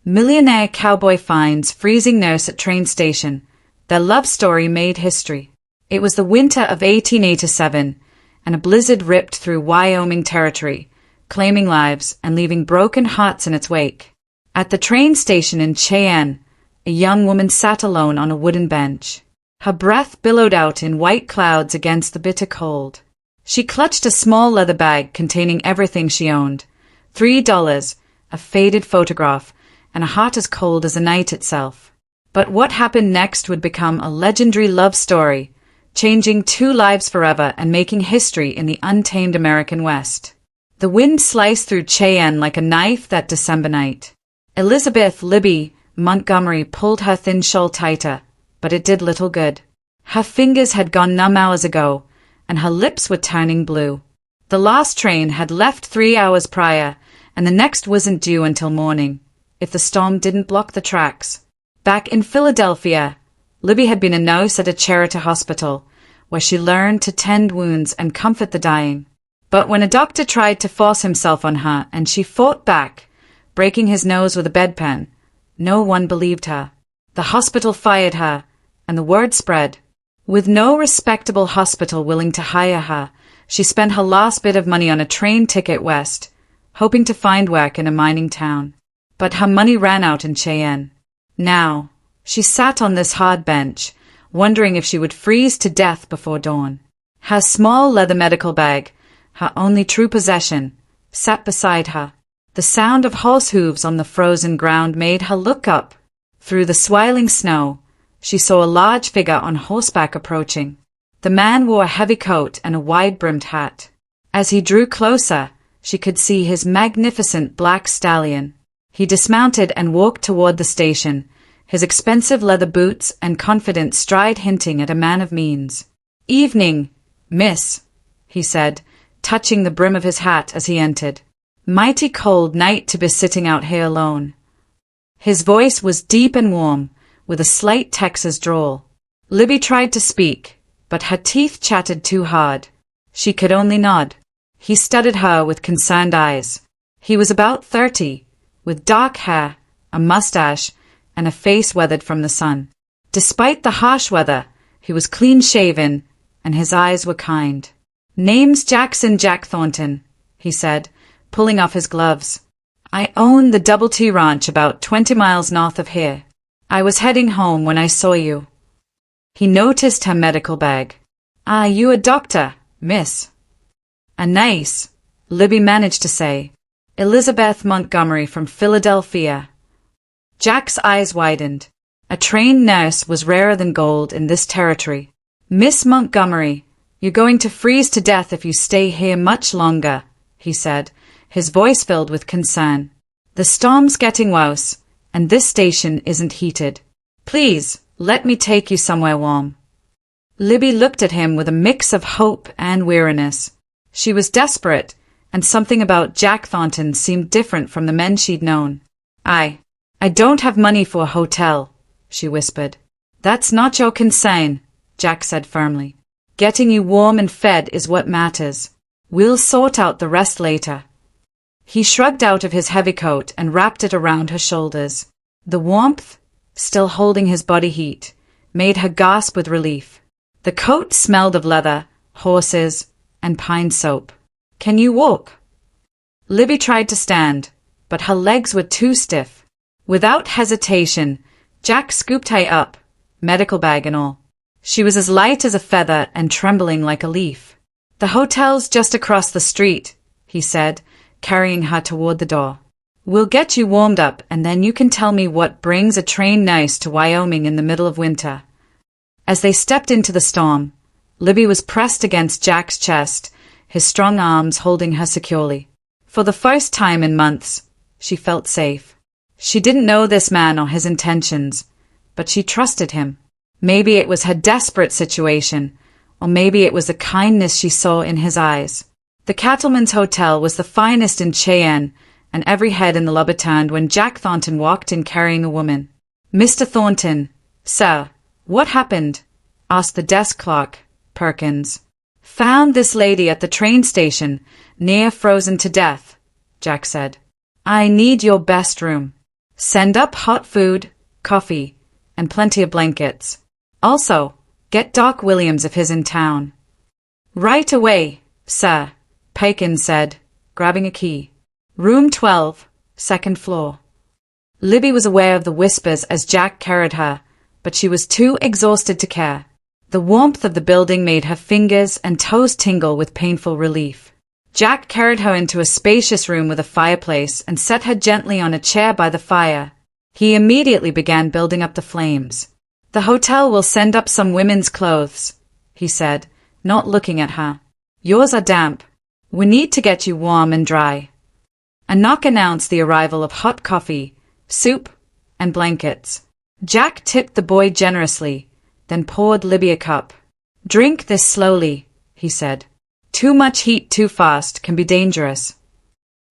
Millionaire Cowboy finds freezing nurse at train station. Their love story made history. It was the winter of 1887, and a blizzard ripped through Wyoming territory, claiming lives and leaving broken hearts in its wake. At the train station in Cheyenne, a young woman sat alone on a wooden bench. Her breath billowed out in white clouds against the bitter cold. She clutched a small leather bag containing everything she owned: $3, a faded photograph, and a heart as cold as the night itself. But what happened next would become a legendary love story, changing two lives forever and making history in the untamed American West. The wind sliced through Cheyenne like a knife that December night. Elizabeth Libby Montgomery pulled her thin shawl tighter, but it did little good. Her fingers had gone numb hours ago, and her lips were turning blue. The last train had left 3 hours prior, and the next wasn't due until morning, if the storm didn't block the tracks. Back in Philadelphia, Libby had been a nurse at a charity hospital, where she learned to tend wounds and comfort the dying. But when a doctor tried to force himself on her and she fought back, breaking his nose with a bedpan, no one believed her. The hospital fired her, and the word spread. With no respectable hospital willing to hire her, she spent her last bit of money on a train ticket west, hoping to find work in a mining town. But her money ran out in Cheyenne. Now, she sat on this hard bench, wondering if she would freeze to death before dawn. Her small leather medical bag, her only true possession, sat beside her. The sound of horse hooves on the frozen ground made her look up. Through the swirling snow, she saw a large figure on horseback approaching. The man wore a heavy coat and a wide-brimmed hat. As he drew closer, she could see his magnificent black stallion. He dismounted and walked toward the station, his expensive leather boots and confident stride hinting at a man of means. "Evening, miss," he said, touching the brim of his hat as he entered. "Mighty cold night to be sitting out here alone." His voice was deep and warm, with a slight Texas drawl. Libby tried to speak, but her teeth chattered too hard. She could only nod. He studied her with concerned eyes. He was about 30, with dark hair, a mustache, and a face weathered from the sun. Despite the harsh weather, he was clean-shaven, and his eyes were kind. "Name's Jack Thornton," he said, pulling off his gloves. "I own the Double T Ranch about 20 miles north of here. I was heading home when I saw you." He noticed her medical bag. "Ah, you a doctor, miss?" "A nice," Libby managed to say. "Elizabeth Montgomery from Philadelphia." Jack's eyes widened. A trained nurse was rarer than gold in this territory. "Miss Montgomery, you're going to freeze to death if you stay here much longer," he said, his voice filled with concern. "The storm's getting worse, and this station isn't heated. Please, let me take you somewhere warm." Libby looked at him with a mix of hope and weariness. She was desperate, and something about Jack Thornton seemed different from the men she'd known. I don't have money for a hotel," she whispered. "That's not your concern," Jack said firmly. "Getting you warm and fed is what matters. We'll sort out the rest later." He shrugged out of his heavy coat and wrapped it around her shoulders. The warmth, still holding his body heat, made her gasp with relief. The coat smelled of leather, horses, and pine soap. "Can you walk?" Libby tried to stand, but her legs were too stiff. Without hesitation, Jack scooped her up, medical bag and all. She was as light as a feather and trembling like a leaf. "The hotel's just across the street," he said, carrying her toward the door. "We'll get you warmed up and then you can tell me what brings a trained nurse to Wyoming in the middle of winter." As they stepped into the storm, Libby was pressed against Jack's chest, his strong arms holding her securely. For the first time in months, she felt safe. She didn't know this man or his intentions, but she trusted him. Maybe it was her desperate situation, or maybe it was the kindness she saw in his eyes. The Cattleman's Hotel was the finest in Cheyenne, and every head in the lobby turned when Jack Thornton walked in carrying a woman. "Mr. Thornton, sir, what happened?" asked the desk clerk, Perkins. "Found this lady at the train station, near frozen to death," Jack said. "I need your best room." Send up hot food, coffee, and plenty of blankets. Also, get Doc Williams if he's in town. Right away, sir, Paquin said, grabbing a key. Room 12, second floor. Libby was aware of the whispers as Jack carried her, but she was too exhausted to care. The warmth of the building made her fingers and toes tingle with painful relief. Jack carried her into a spacious room with a fireplace and set her gently on a chair by the fire. He immediately began building up the flames. The hotel will send up some women's clothes, he said, not looking at her. Yours are damp. We need to get you warm and dry. A knock announced the arrival of hot coffee, soup, and blankets. Jack tipped the boy generously, then poured Libby a cup. Drink this slowly, he said. Too much heat too fast can be dangerous.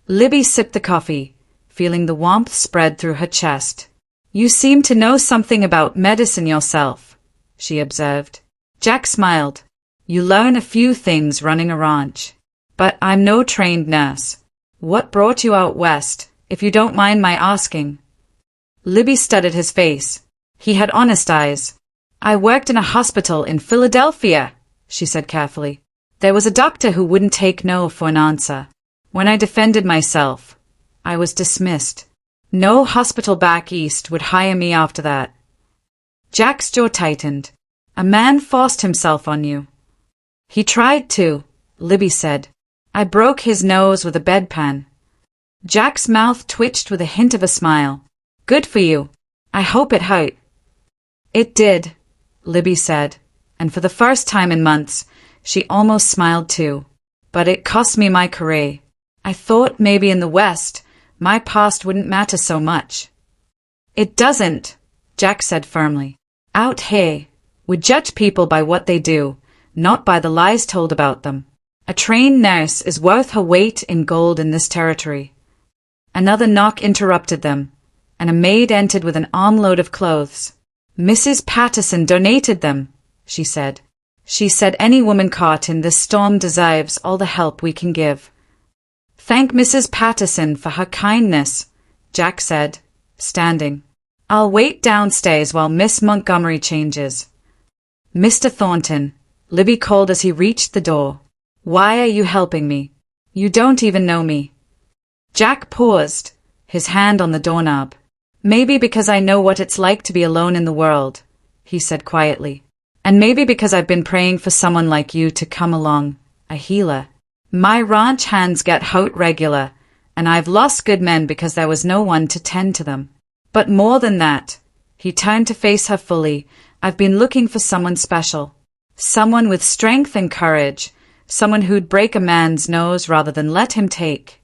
Libby sipped the coffee, feeling the warmth spread through her chest. You seem to know something about medicine yourself, she observed. Jack smiled. You learn a few things running a ranch. But I'm no trained nurse. What brought you out west, if you don't mind my asking? Libby studied his face. He had honest eyes. I worked in a hospital in Philadelphia, she said carefully. There was a doctor who wouldn't take no for an answer. When I defended myself, I was dismissed. No hospital back east would hire me after that. Jack's jaw tightened. A man forced himself on you. He tried to, Libby said. I broke his nose with a bedpan. Jack's mouth twitched with a hint of a smile. Good for you. I hope it hurt. It did, Libby said, and for the first time in months, she almost smiled too. But it cost me my career. I thought maybe in the West, my past wouldn't matter so much. It doesn't, Jack said firmly. Out here, we judge people by what they do, not by the lies told about them. A trained nurse is worth her weight in gold in this territory. Another knock interrupted them, and a maid entered with an armload of clothes. Mrs. Patterson donated them, she said. She said any woman caught in this storm deserves all the help we can give. Thank Mrs. Patterson for her kindness, Jack said, standing. I'll wait downstairs while Miss Montgomery changes. Mr. Thornton, Libby called as he reached the door. Why are you helping me? You don't even know me. Jack paused, his hand on the doorknob. Maybe because I know what it's like to be alone in the world, he said quietly. And maybe because I've been praying for someone like you to come along, a healer. My ranch hands get hurt regular, and I've lost good men because there was no one to tend to them. But more than that, he turned to face her fully, I've been looking for someone special. Someone with strength and courage, someone who'd break a man's nose rather than let him take.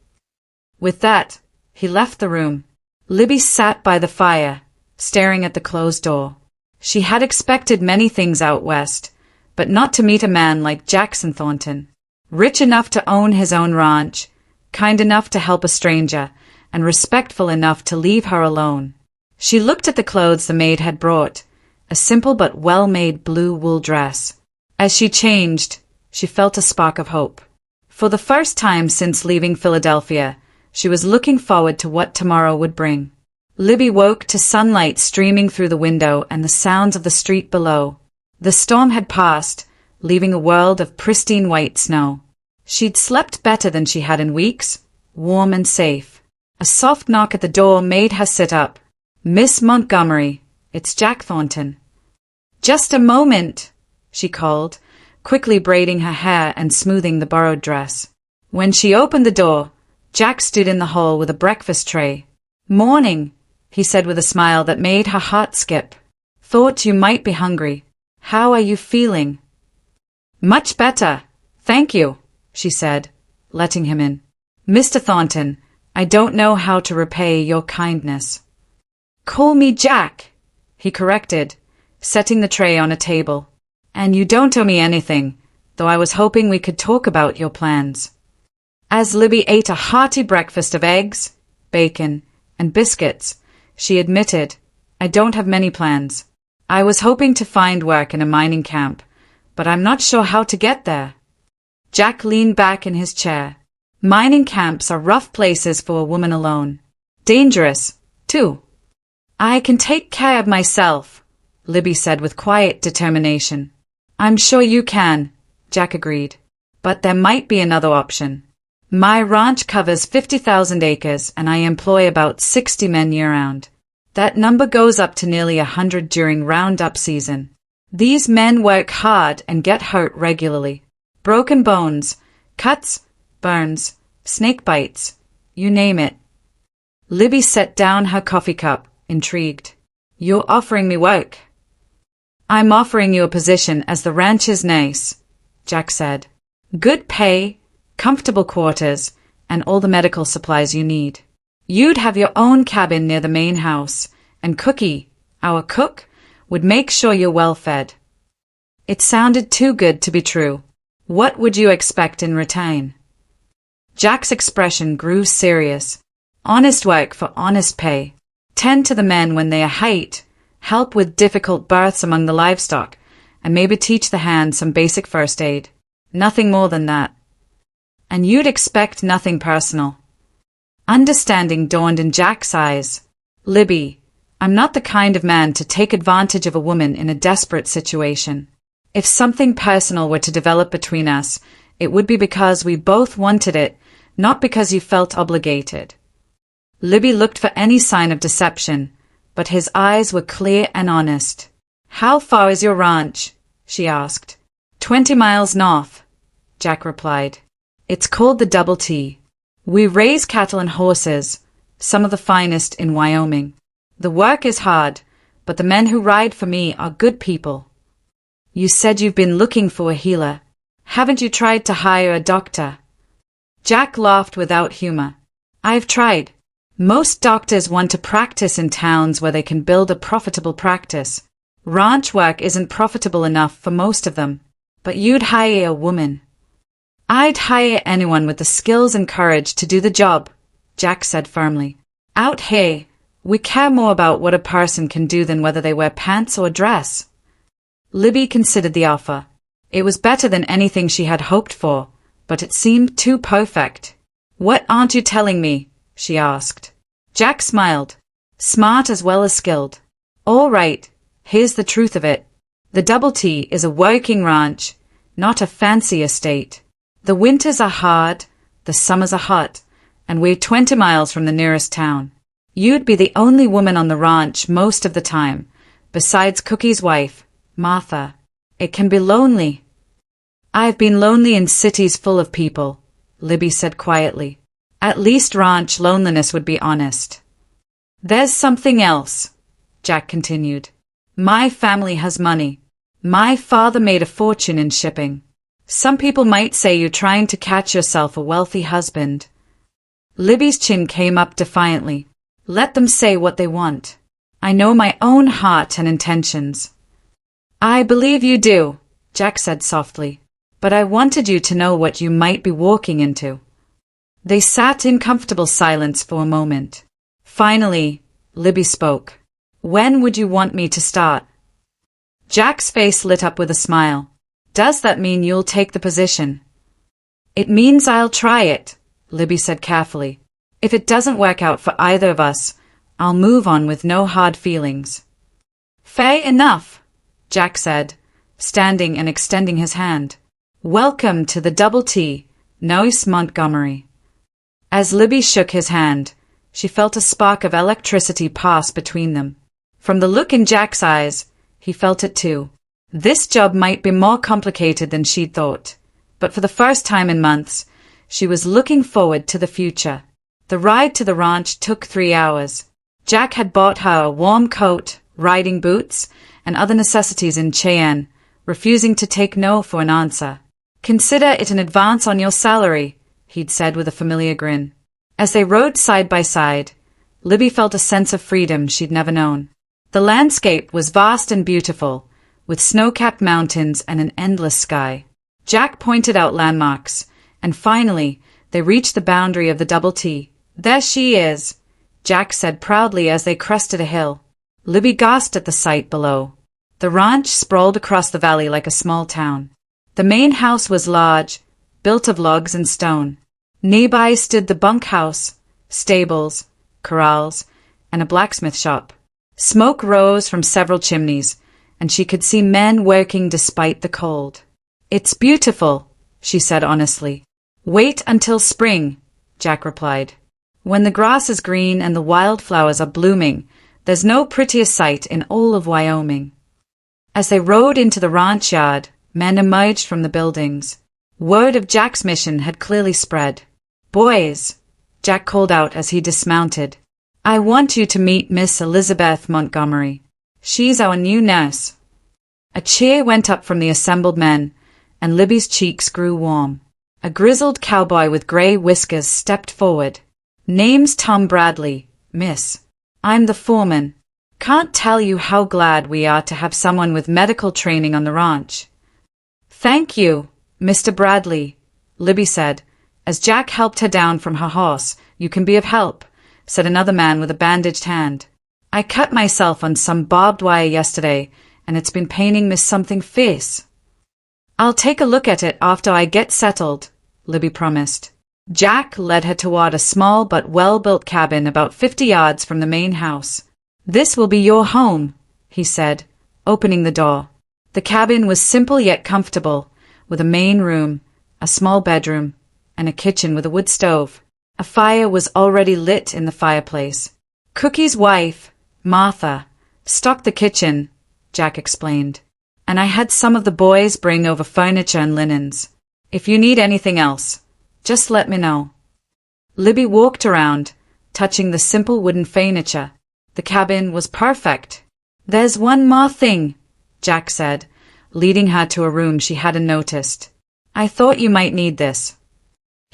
With that, he left the room. Libby sat by the fire, staring at the closed door. She had expected many things out west, but not to meet a man like Jackson Thornton. Rich enough to own his own ranch, kind enough to help a stranger, and respectful enough to leave her alone. She looked at the clothes the maid had brought, a simple but well-made blue wool dress. As she changed, she felt a spark of hope. For the first time since leaving Philadelphia, she was looking forward to what tomorrow would bring. Libby woke to sunlight streaming through the window and the sounds of the street below. The storm had passed, leaving a world of pristine white snow. She'd slept better than she had in weeks, warm and safe. A soft knock at the door made her sit up. Miss Montgomery, it's Jack Thornton. Just a moment, she called, quickly braiding her hair and smoothing the borrowed dress. When she opened the door, Jack stood in the hall with a breakfast tray. Morning, he said with a smile that made her heart skip. Thought you might be hungry. How are you feeling? Much better, thank you, she said, letting him in. Mr. Thornton, I don't know how to repay your kindness. Call me Jack, he corrected, setting the tray on a table. And you don't owe me anything, though I was hoping we could talk about your plans. As Libby ate a hearty breakfast of eggs, bacon, and biscuits, she admitted, I don't have many plans. I was hoping to find work in a mining camp, but I'm not sure how to get there. Jack leaned back in his chair. Mining camps are rough places for a woman alone. Dangerous, too, I can take care of myself, Libby said with quiet determination. I'm sure you can, Jack agreed. But there might be another option. My ranch covers 50,000 acres and I employ about 60 men year-round. That number goes up to nearly 100 during roundup season. These men work hard and get hurt regularly. Broken bones, cuts, burns, snake bites, you name it. Libby set down her coffee cup, intrigued. You're offering me work. I'm offering you a position as the rancher's nurse, Jack said. Good pay, comfortable quarters, and all the medical supplies you need. You'd have your own cabin near the main house, and Cookie, our cook, would make sure you're well fed. It sounded too good to be true. What would you expect in return? Jack's expression grew serious. Honest work for honest pay. Tend to the men when they are hurt, help with difficult births among the livestock, and maybe teach the hands some basic first aid. Nothing more than that. And you'd expect nothing personal. Understanding dawned in Jack's eyes. Libby, I'm not the kind of man to take advantage of a woman in a desperate situation. If something personal were to develop between us, it would be because we both wanted it, not because you felt obligated. Libby looked for any sign of deception, but his eyes were clear and honest. How far is your ranch? She asked. 20 miles north, Jack replied. It's called the Double T. We raise cattle and horses, some of the finest in Wyoming. The work is hard, but the men who ride for me are good people. You said you've been looking for a healer. Haven't you tried to hire a doctor? Jack laughed without humor. I've tried. Most doctors want to practice in towns where they can build a profitable practice. Ranch work isn't profitable enough for most of them. But you'd hire a woman. I'd hire anyone with the skills and courage to do the job, Jack said firmly. Out here, we care more about what a person can do than whether they wear pants or a dress. Libby considered the offer. It was better than anything she had hoped for, but it seemed too perfect. What aren't you telling me? She asked. Jack smiled. Smart as well as skilled. All right, here's the truth of it. The Double T is a working ranch, not a fancy estate. The winters are hard, the summers are hot, and we're 20 miles from the nearest town. You'd be the only woman on the ranch most of the time, besides Cookie's wife, Martha. It can be lonely. I've been lonely in cities full of people, Libby said quietly. At least ranch loneliness would be honest. There's something else, Jack continued. My family has money. My father made a fortune in shipping. Some people might say you're trying to catch yourself a wealthy husband. Libby's chin came up defiantly. Let them say what they want. I know my own heart and intentions. I believe you do, Jack said softly. But I wanted you to know what you might be walking into. They sat in comfortable silence for a moment. Finally, Libby spoke. When would you want me to start? Jack's face lit up with a smile. Does that mean you'll take the position? It means I'll try it, Libby said carefully. If it doesn't work out for either of us, I'll move on with no hard feelings. Fair enough, Jack said, standing and extending his hand. Welcome to the Double T, Nurse Montgomery. As Libby shook his hand, she felt a spark of electricity pass between them. From the look in Jack's eyes, he felt it too. This job might be more complicated than she'd thought, but for the first time in months, she was looking forward to the future. The ride to the ranch took 3 hours. Jack had bought her a warm coat, riding boots, and other necessities in Cheyenne, refusing to take no for an answer. Consider it an advance on your salary, he'd said with a familiar grin. As they rode side by side, Libby felt a sense of freedom she'd never known. The landscape was vast and beautiful, with snow-capped mountains and an endless sky. Jack pointed out landmarks, and finally, they reached the boundary of the Double T. There she is, Jack said proudly as they crested a hill. Libby gasped at the sight below. The ranch sprawled across the valley like a small town. The main house was large, built of logs and stone. Nearby stood the bunkhouse, stables, corrals, and a blacksmith shop. Smoke rose from several chimneys, and she could see men working despite the cold. "It's beautiful," she said honestly. "Wait until spring," Jack replied. "When the grass is green and the wildflowers are blooming, there's no prettier sight in all of Wyoming." As they rode into the ranch yard, men emerged from the buildings. Word of Jack's mission had clearly spread. "Boys," Jack called out as he dismounted, "I want you to meet Miss Elizabeth Montgomery. She's our new nurse." A cheer went up from the assembled men, and Libby's cheeks grew warm. A grizzled cowboy with gray whiskers stepped forward. "Name's Tom Bradley, miss. I'm the foreman. Can't tell you how glad we are to have someone with medical training on the ranch." "Thank you, Mr. Bradley," Libby said. "As Jack helped her down from her horse, you can be of help," said another man with a bandaged hand. "I cut myself on some barbed wire yesterday, and it's been paining me something fierce." "I'll take a look at it after I get settled," Libby promised. Jack led her toward a small but well-built cabin about 50 yards from the main house. "This will be your home," he said, opening the door. The cabin was simple yet comfortable, with a main room, a small bedroom, and a kitchen with a wood stove. A fire was already lit in the fireplace. "Cookie's wife, Martha, stocked the kitchen," Jack explained, "and I had some of the boys bring over furniture and linens. If you need anything else, just let me know." Libby walked around, touching the simple wooden furniture. The cabin was perfect. "There's one more thing," Jack said, leading her to a room she hadn't noticed. "I thought you might need this."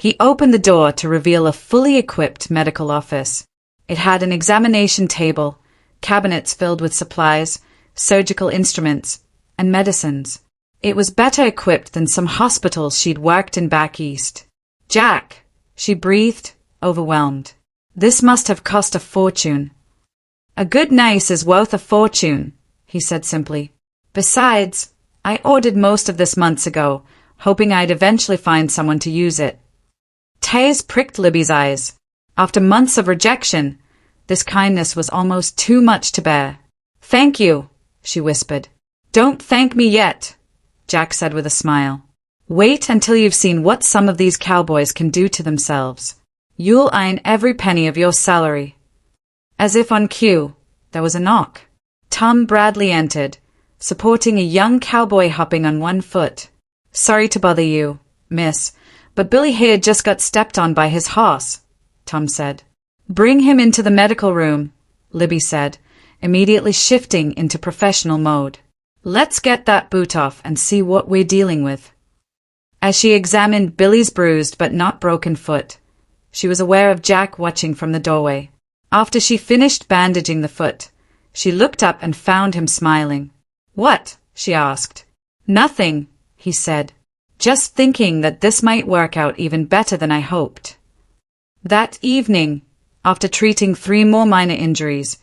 He opened the door to reveal a fully equipped medical office. It had an examination table, cabinets filled with supplies, surgical instruments, and medicines. It was better equipped than some hospitals she'd worked in back east. "Jack," she breathed, overwhelmed. "This must have cost a fortune." "A good nurse is worth a fortune," he said simply. "Besides, I ordered most of this months ago, hoping I'd eventually find someone to use it." Tears pricked Libby's eyes. After months of rejection, this kindness was almost too much to bear. "Thank you," she whispered. "Don't thank me yet," Jack said with a smile. "Wait until you've seen what some of these cowboys can do to themselves. You'll earn every penny of your salary." As if on cue, there was a knock. Tom Bradley entered, supporting a young cowboy hopping on one foot. "Sorry to bother you, miss, but Billy here just got stepped on by his horse," Tom said. "Bring him into the medical room," Libby said, immediately shifting into professional mode. "Let's get that boot off and see what we're dealing with." As she examined Billy's bruised but not broken foot, she was aware of Jack watching from the doorway. After she finished bandaging the foot, she looked up and found him smiling. "What?" she asked. "Nothing," he said. "Just thinking that this might work out even better than I hoped." That evening, after treating 3 more minor injuries,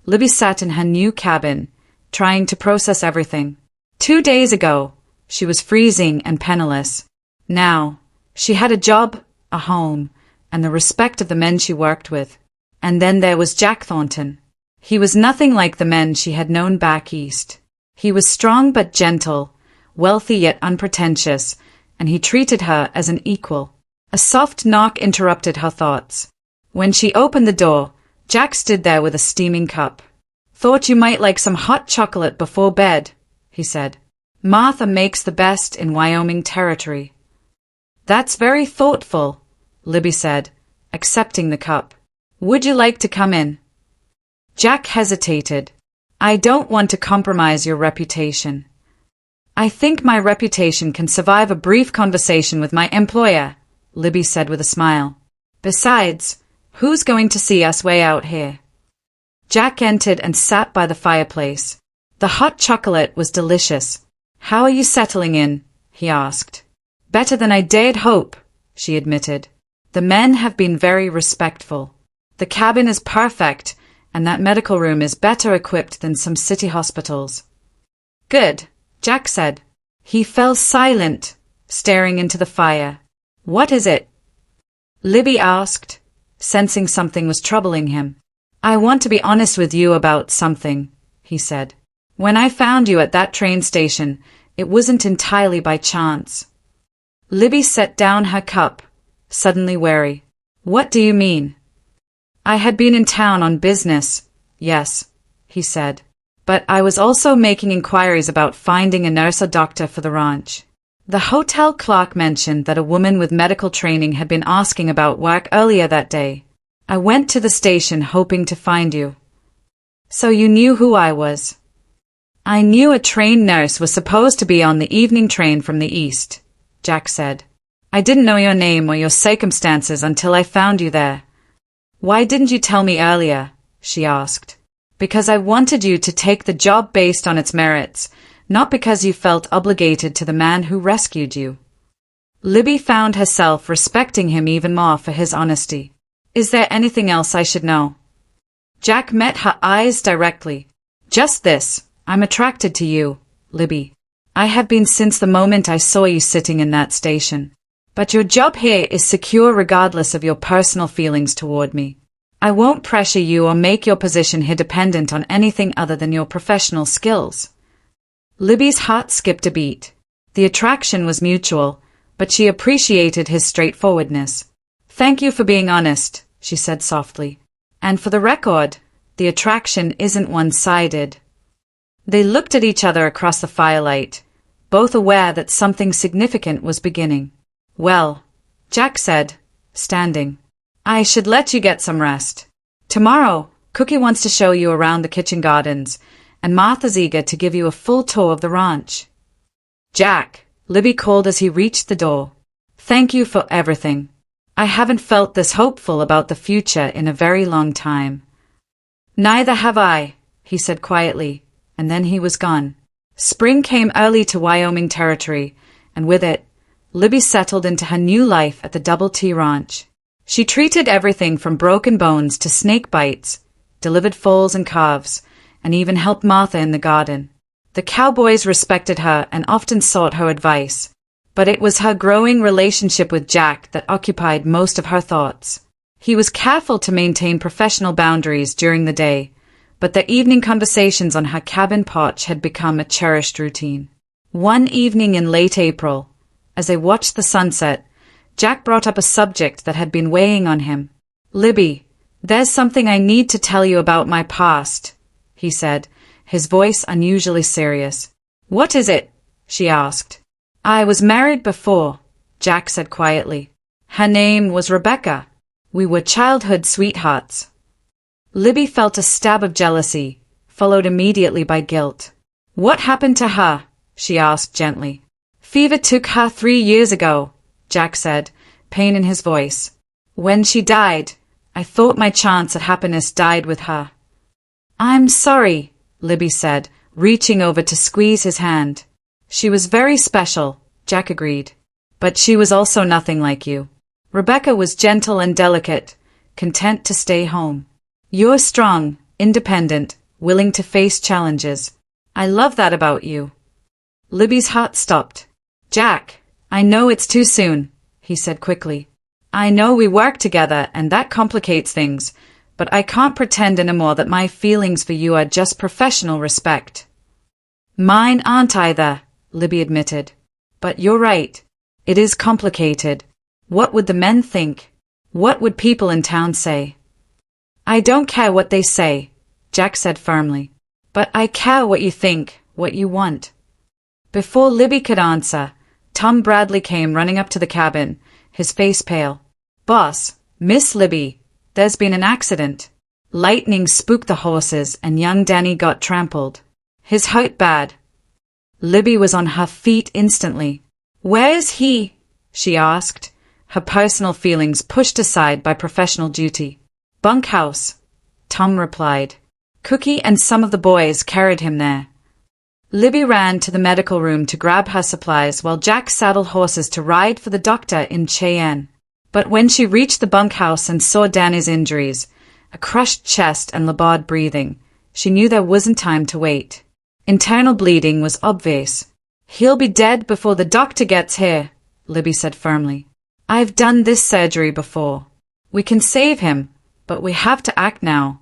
Libby sat in her new cabin, trying to process everything. 2 days ago, she was freezing and penniless. Now, she had a job, a home, and the respect of the men she worked with. And then there was Jack Thornton. He was nothing like the men she had known back east. He was strong but gentle, wealthy yet unpretentious, and he treated her as an equal. A soft knock interrupted her thoughts. When she opened the door, Jack stood there with a steaming cup. "Thought you might like some hot chocolate before bed," he said. "Martha makes the best in Wyoming territory." "That's very thoughtful," Libby said, accepting the cup. "Would you like to come in?" Jack hesitated. "I don't want to compromise your reputation." "I think my reputation can survive a brief conversation with my employer," Libby said with a smile. "Besides, who's going to see us way out here?" Jack entered and sat by the fireplace. The hot chocolate was delicious. "How are you settling in?" he asked. "Better than I dared hope," she admitted. "The men have been very respectful. The cabin is perfect, and that medical room is better equipped than some city hospitals." "Good," Jack said. He fell silent, staring into the fire. "What is it?" Libby asked, sensing something was troubling him. I want to be honest with you about something, he said. When I found you at that train station, it wasn't entirely by chance. Libby set down her cup, suddenly wary. What do you mean? I had been in town on business, yes, he said. But I was also making inquiries about finding a nurse or doctor for the ranch. The hotel clerk mentioned that a woman with medical training had been asking about work earlier that day. I went to the station hoping to find you. So you knew who I was? I knew a trained nurse was supposed to be on the evening train from the east, Jack said. I didn't know your name or your circumstances until I found you there. Why didn't you tell me earlier? She asked. Because I wanted you to take the job based on its merits, not because you felt obligated to the man who rescued you. Libby found herself respecting him even more for his honesty. Is there anything else I should know? Jack met her eyes directly. Just this. I'm attracted to you, Libby. I have been since the moment I saw you sitting in that station. But your job here is secure regardless of your personal feelings toward me. I won't pressure you or make your position here dependent on anything other than your professional skills. Libby's heart skipped a beat. The attraction was mutual, but she appreciated his straightforwardness. Thank you for being honest, she said softly. And for the record, the attraction isn't one-sided. They looked at each other across the firelight, both aware that something significant was beginning. Well, Jack said, standing. I should let you get some rest. Tomorrow, Cookie wants to show you around the kitchen gardens, and Martha's eager to give you a full tour of the ranch. Jack, Libby called as he reached the door. Thank you for everything. I haven't felt this hopeful about the future in a very long time. Neither have I, he said quietly, and then he was gone. Spring came early to Wyoming territory, and with it, Libby settled into her new life at the Double T Ranch. She treated everything from broken bones to snake bites, delivered foals and calves, and even helped Martha in the garden. The cowboys respected her and often sought her advice, but it was her growing relationship with Jack that occupied most of her thoughts. He was careful to maintain professional boundaries during the day, but the evening conversations on her cabin porch had become a cherished routine. One evening in late April, as they watched the sunset, Jack brought up a subject that had been weighing on him. Libby, there's something I need to tell you about my past, he said, his voice unusually serious. What is it? She asked. I was married before, Jack said quietly. Her name was Rebecca. We were childhood sweethearts. Libby felt a stab of jealousy, followed immediately by guilt. What happened to her? She asked gently. Fever took her 3 years ago, Jack said, pain in his voice. When she died, I thought my chance at happiness died with her. I'm sorry, Libby said, reaching over to squeeze his hand. She was very special, Jack agreed. But she was also nothing like you. Rebecca was gentle and delicate, content to stay home. You're strong, independent, willing to face challenges. I love that about you. Libby's heart stopped. Jack, I know it's too soon, he said quickly. I know we work together and that complicates things, but I can't pretend anymore that my feelings for you are just professional respect. Mine aren't either, Libby admitted. But you're right. It is complicated. What would the men think? What would people in town say? I don't care what they say, Jack said firmly. But I care what you think, what you want. Before Libby could answer, Tom Bradley came running up to the cabin, his face pale. Boss, Miss Libby, there's been an accident. Lightning spooked the horses and young Danny got trampled. His hurt bad. Libby was on her feet instantly. Where is he? She asked, her personal feelings pushed aside by professional duty. Bunkhouse, Tom replied. Cookie and some of the boys carried him there. Libby ran to the medical room to grab her supplies while Jack saddled horses to ride for the doctor in Cheyenne. But when she reached the bunkhouse and saw Danny's injuries, a crushed chest and labored breathing, she knew there wasn't time to wait. Internal bleeding was obvious. He'll be dead before the doctor gets here, Libby said firmly. I've done this surgery before. We can save him, but we have to act now.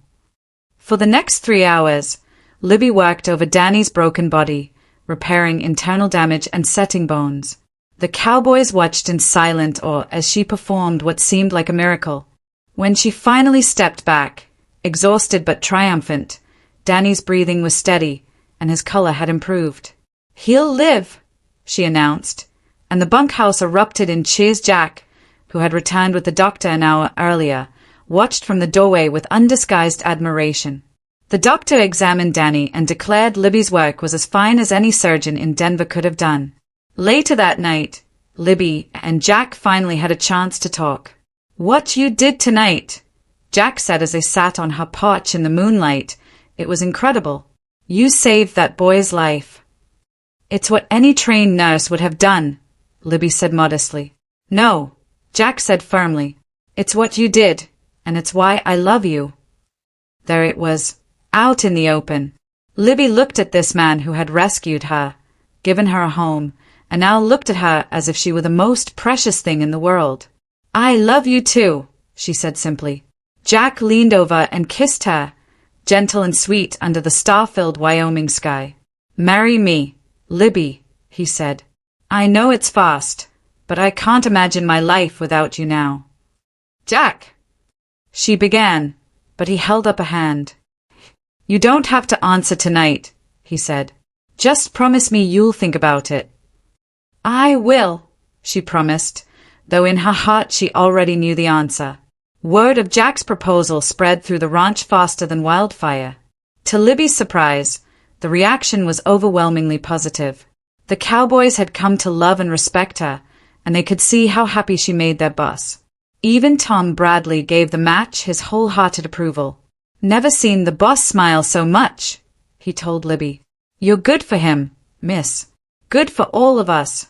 For the next 3 hours, Libby worked over Danny's broken body, repairing internal damage and setting bones. The cowboys watched in silent awe as she performed what seemed like a miracle. When she finally stepped back, exhausted but triumphant, Danny's breathing was steady, and his color had improved. "He'll live," she announced, and the bunkhouse erupted in cheers. Jack, who had returned with the doctor an hour earlier, watched from the doorway with undisguised admiration. The doctor examined Danny and declared Libby's work was as fine as any surgeon in Denver could have done. Later that night, Libby and Jack finally had a chance to talk. "What you did tonight," Jack said as they sat on her porch in the moonlight, "it was incredible. You saved that boy's life." "It's what any trained nurse would have done," Libby said modestly. "No," Jack said firmly. "It's what you did, and it's why I love you." There it was, out in the open. Libby looked at this man who had rescued her, given her a home, and now looked at her as if she were the most precious thing in the world. "I love you too," she said simply. Jack leaned over and kissed her, gentle and sweet under the star-filled Wyoming sky. "Marry me, Libby," he said. "I know it's fast, but I can't imagine my life without you now." "Jack," she began, but he held up a hand. "You don't have to answer tonight," he said. "Just promise me you'll think about it." "I will," she promised, though in her heart she already knew the answer. Word of Jack's proposal spread through the ranch faster than wildfire. To Libby's surprise, the reaction was overwhelmingly positive. The cowboys had come to love and respect her, and they could see how happy she made their boss. Even Tom Bradley gave the match his wholehearted approval. "Never seen the boss smile so much," he told Libby. "You're good for him, miss. Good for all of us."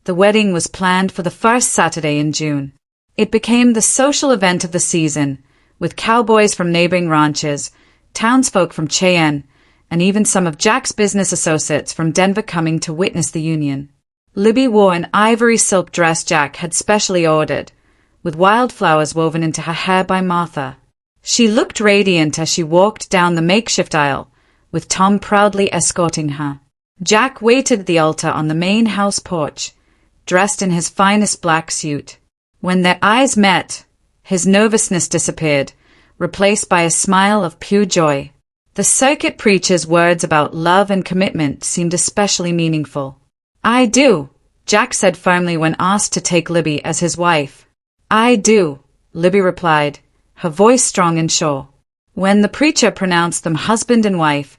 The wedding was planned for the first Saturday in June. It became the social event of the season, with cowboys from neighboring ranches, townsfolk from Cheyenne, and even some of Jack's business associates from Denver coming to witness the union. Libby wore an ivory silk dress Jack had specially ordered, with wildflowers woven into her hair by Martha. She looked radiant as she walked down the makeshift aisle, with Tom proudly escorting her. Jack waited at the altar on the main house porch, dressed in his finest black suit. When their eyes met, his nervousness disappeared, replaced by a smile of pure joy. The circuit preacher's words about love and commitment seemed especially meaningful. "I do," Jack said firmly when asked to take Libby as his wife. "I do," Libby replied, her voice strong and sure. When the preacher pronounced them husband and wife,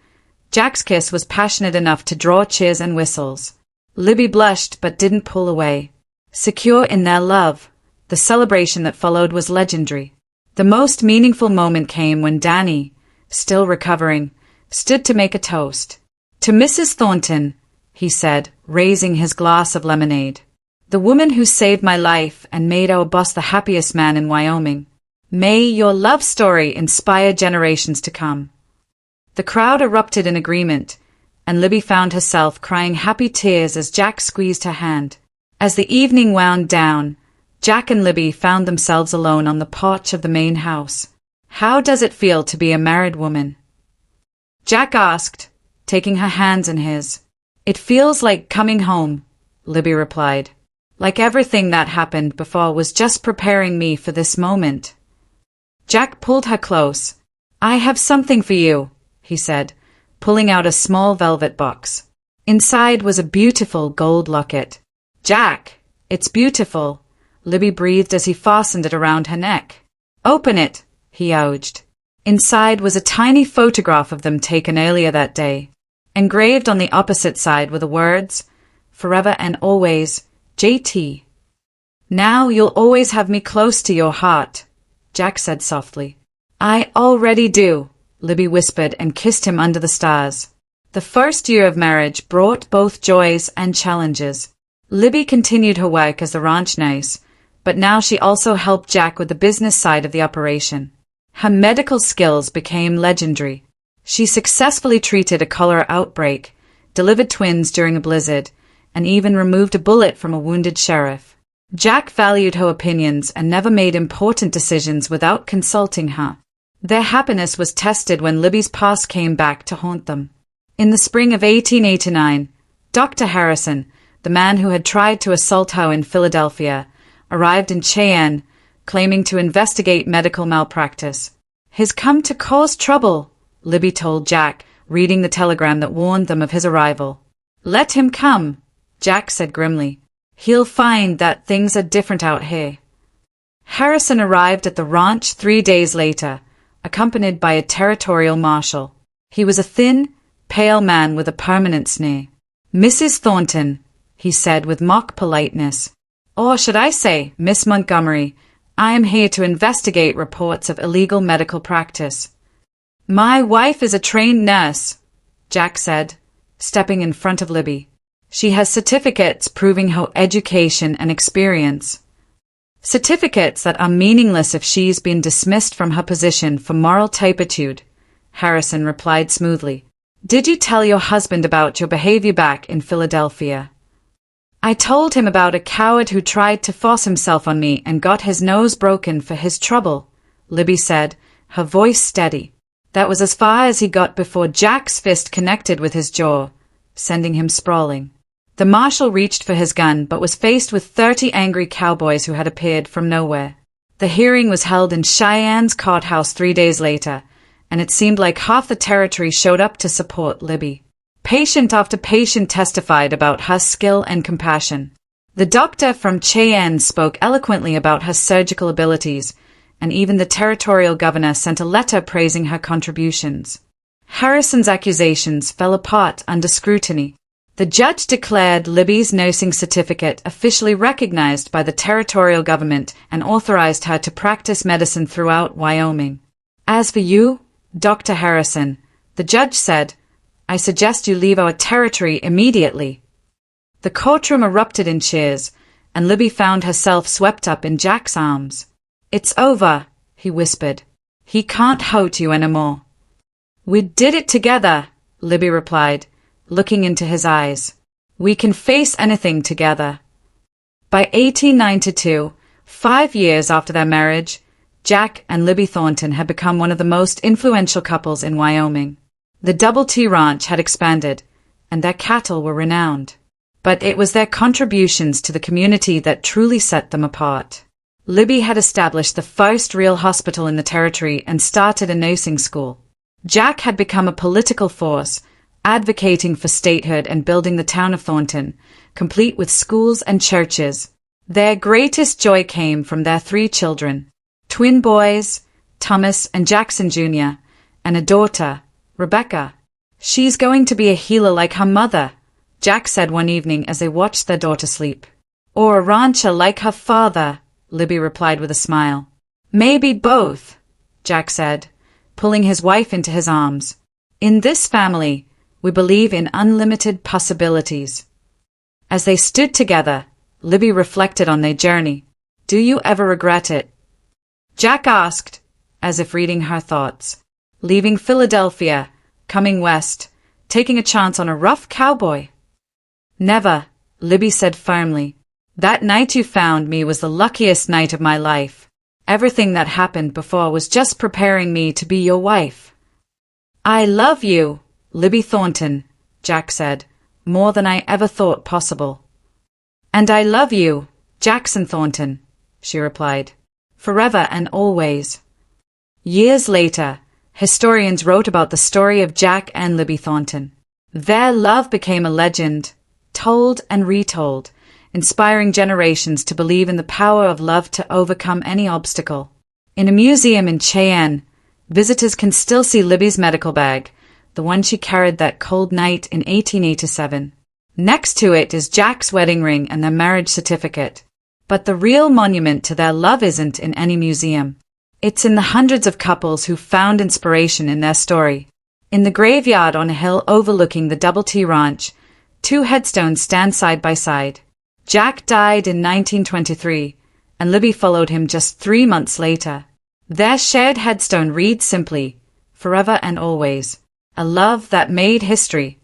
Jack's kiss was passionate enough to draw cheers and whistles. Libby blushed but didn't pull away. Secure in their love, the celebration that followed was legendary. The most meaningful moment came when Danny, still recovering, stood to make a toast. "To Mrs. Thornton," he said, raising his glass of lemonade. "The woman who saved my life and made our boss the happiest man in Wyoming. May your love story inspire generations to come." The crowd erupted in agreement, and Libby found herself crying happy tears as Jack squeezed her hand. As the evening wound down, Jack and Libby found themselves alone on the porch of the main house. "How does it feel to be a married woman?" Jack asked, taking her hands in his. "It feels like coming home," Libby replied. "Like everything that happened before was just preparing me for this moment." Jack pulled her close. "I have something for you," he said, pulling out a small velvet box. Inside was a beautiful gold locket. "Jack, it's beautiful," Libby breathed as he fastened it around her neck. "Open it," he urged. Inside was a tiny photograph of them taken earlier that day. Engraved on the opposite side were the words, "Forever and always, JT." "Now you'll always have me close to your heart," Jack said softly. "I already do," Libby whispered and kissed him under the stars. The first year of marriage brought both joys and challenges. Libby continued her work as the ranch nurse, but now she also helped Jack with the business side of the operation. Her medical skills became legendary. She successfully treated a cholera outbreak, delivered twins during a blizzard, and even removed a bullet from a wounded sheriff. Jack valued her opinions and never made important decisions without consulting her. Their happiness was tested when Libby's past came back to haunt them. In the spring of 1889, Dr. Harrison, the man who had tried to assault her in Philadelphia, arrived in Cheyenne, claiming to investigate medical malpractice. "He's come to cause trouble," Libby told Jack, reading the telegram that warned them of his arrival. "Let him come," Jack said grimly. "He'll find that things are different out here." Harrison arrived at the ranch 3 days later, accompanied by a territorial marshal. He was a thin, pale man with a permanent sneer. "Mrs. Thornton," he said with mock politeness, "or should I say, Miss Montgomery, I am here to investigate reports of illegal medical practice." "My wife is a trained nurse," Jack said, stepping in front of Libby. "She has certificates proving her education and experience." "Certificates that are meaningless if she's been dismissed from her position for moral turpitude," Harrison replied smoothly. "Did you tell your husband about your behavior back in Philadelphia?" "I told him about a coward who tried to force himself on me and got his nose broken for his trouble," Libby said, her voice steady. That was as far as he got before Jack's fist connected with his jaw, sending him sprawling. The marshal reached for his gun but was faced with 30 angry cowboys who had appeared from nowhere. The hearing was held in Cheyenne's courthouse 3 days later, and it seemed like half the territory showed up to support Libby. Patient after patient testified about her skill and compassion. The doctor from Cheyenne spoke eloquently about her surgical abilities, and even the territorial governor sent a letter praising her contributions. Harrison's accusations fell apart under scrutiny. The judge declared Libby's nursing certificate officially recognized by the territorial government and authorized her to practice medicine throughout Wyoming. "As for you, Dr. Harrison," the judge said, "I suggest you leave our territory immediately." The courtroom erupted in cheers, and Libby found herself swept up in Jack's arms. "It's over," he whispered. "He can't hurt you anymore." "We did it together," Libby replied, looking into his eyes. "We can face anything together." By 1892, 5 years after their marriage, Jack and Libby Thornton had become one of the most influential couples in Wyoming. The Double T Ranch had expanded, and their cattle were renowned. But it was their contributions to the community that truly set them apart. Libby had established the first real hospital in the territory and started a nursing school. Jack had become a political force, advocating for statehood and building the town of Thornton, complete with schools and churches. Their greatest joy came from their 3 children, twin boys, Thomas and Jackson Jr., and a daughter, Rebecca. "She's going to be a healer like her mother," Jack said one evening as they watched their daughter sleep. "Or a rancher like her father," Libby replied with a smile. "Maybe both," Jack said, pulling his wife into his arms. "In this family, we believe in unlimited possibilities." As they stood together, Libby reflected on their journey. "Do you ever regret it?" Jack asked, as if reading her thoughts. "Leaving Philadelphia, coming west, taking a chance on a rough cowboy?" "Never," Libby said firmly. "That night you found me was the luckiest night of my life. Everything that happened before was just preparing me to be your wife." "I love you, Libby Thornton," Jack said, "more than I ever thought possible." "And I love you, Jackson Thornton," she replied, "forever and always." Years later, historians wrote about the story of Jack and Libby Thornton. Their love became a legend, told and retold, inspiring generations to believe in the power of love to overcome any obstacle. In a museum in Cheyenne, visitors can still see Libby's medical bag, the one she carried that cold night in 1887. Next to it is Jack's wedding ring and their marriage certificate. But the real monument to their love isn't in any museum. It's in the hundreds of couples who found inspiration in their story. In the graveyard on a hill overlooking the Double T Ranch, 2 headstones stand side by side. Jack died in 1923, and Libby followed him just 3 months later. Their shared headstone reads simply, "Forever and always," a love that made history.